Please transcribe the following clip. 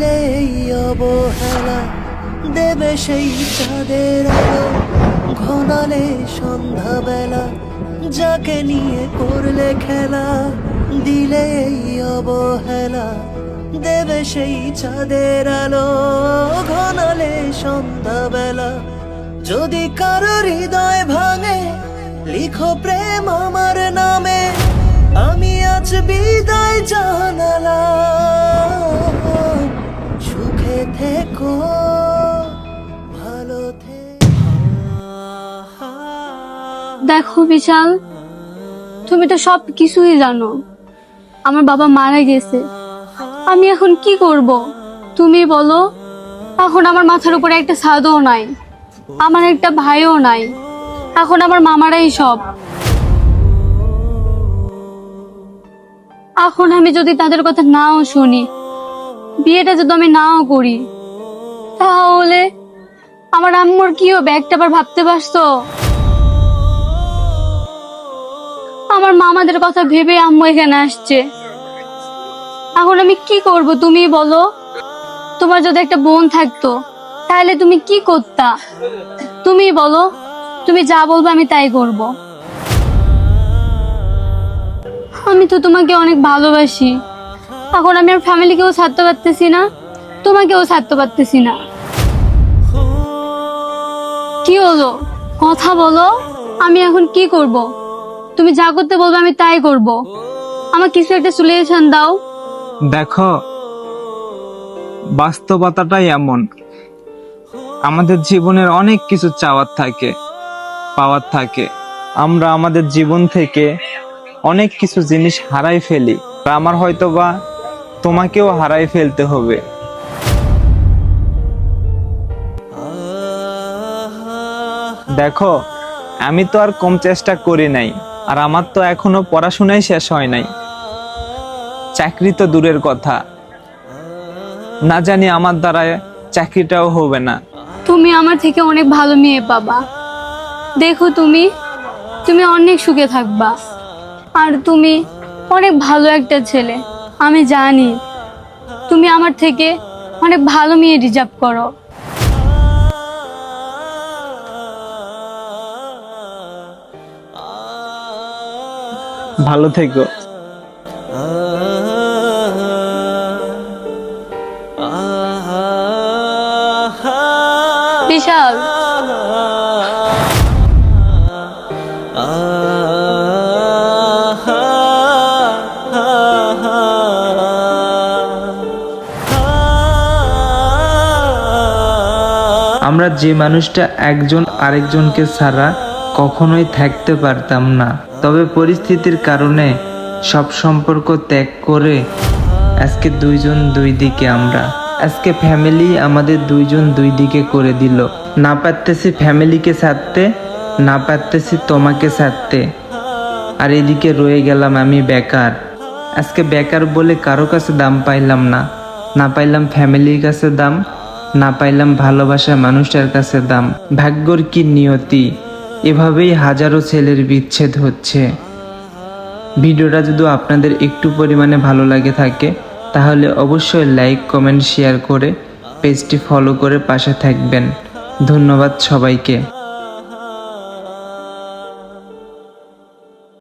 দিলে এই অবহেলা দেবে সেই চাঁদের আলো ঘনালে সন্ধ্যাবেলা যাকে নিয়ে করলে খেলা দিলে এই অবহেলা দেবে সেই চাঁদের আলো ঘনালে সন্ধ্যাবেলা যদি কারো হৃদয় ভাঙে লিখো প্রেম আমার নামে আমি আজ বিদায় জানালাম সুখে থেকো ভালো দেখো বিশাল, তুমি তো সব কিছুই জানো। আমার বাবা মারা গেছে, আমি এখন কি করব তুমি বলো। এখন আমার মাথার উপরে একটা ছাদও নাই, আমার একটা ভাইও নাই, এখন আমার মামারাই সব। এখন আমি যদি তাদের কথা নাও শুনি, বিয়েটা যদি আমি নাও করি, তাহলে আমার আম্মুর কি হবে একটা বার ভাবতে পারছো? আমার মামাদের কথা ভেবে আম্মু এখানে আসছে। এখন আমি কি করব তুমি বলো। তোমার যদি একটা বোন থাকতো তাহলে তুমি কি করতা? তুমি বলো, তুমি যা বলবে আমি তাই করব। আমি তো তোমাকে অনেক ভালোবাসি, এখন আমি আর ফ্যামিলিকেও ছাড়তে পারতেছি না, তোমাকেও ছাড়তে পারতেছি না। কি হলো, কথা বলো। আমি এখন কি করব? তুমি যা করতে বলবে আমি তাই করব। আমার কিছু একটা সলিউশন দাও। দেখো, বাস্তবতাটাই এমন, আমাদের জীবনের অনেক কিছু চাওয়ার থাকে, পাওয়ার থাকে। আমরা আমাদের জীবন থেকে অনেক কিছু জিনিস হারাই ফেলি, আমার হয়তোবা তোমাকেও হারাই ফেলতে হবে। দেখো, আমি তো আর কম চেষ্টা করি নাই, আর আমার তো এখনো পড়াশোনাই শেষ হয় নাই। চাকরি তো দূরের কথা, না জানি আমার দ্বারা চাকরিটাও হবে না। তুমি আমার থেকে অনেক ভালো মেয়ে পাবা। দেখো, তুমি তুমি অনেক সুখে থাকবা, আর তুমি অনেক ভালো একটা ছেলে। আমি জানি তুমি আমার থেকে অনেক ভালো মেয়ে ডিজার্ভ করো। ভালো থেকো। বিশাল, আমরা যে মানুষটা একজন আরেকজনকে ছাড়া কখনোই থাকতে পারতাম না, তবে পরিস্থিতির কারণে সব সম্পর্ক ত্যাগ করে আজকে দুইজন দুই দিকে। আমরা আজকে ফ্যামিলি আমাদের দুইজন দুই দিকে করে দিল। না পারতেছি ফ্যামিলিকে ছাড়তে, না পারতেছি তোমাকে ছাড়তে, আর এদিকে রয়ে গেলাম আমি বেকার। আজকে বেকার বলে কারো কাছে দাম পাইলাম না, না পাইলাম ফ্যামিলির কাছে দাম, না পাইলাম ভালোবাসা মানুষটার কাছে দাম। ভাগ্যর কি নিয়তি, এভাবেই হাজারো ছেলের বিচ্ছেদ হচ্ছে। ভিডিওটা যদি আপনাদের একটু পরিমাণে ভালো লাগে থাকে তাহলে অবশ্যই লাইক, কমেন্ট, শেয়ার করে পেজটি ফলো করে পাশে থাকবেন। ধন্যবাদ সবাইকে।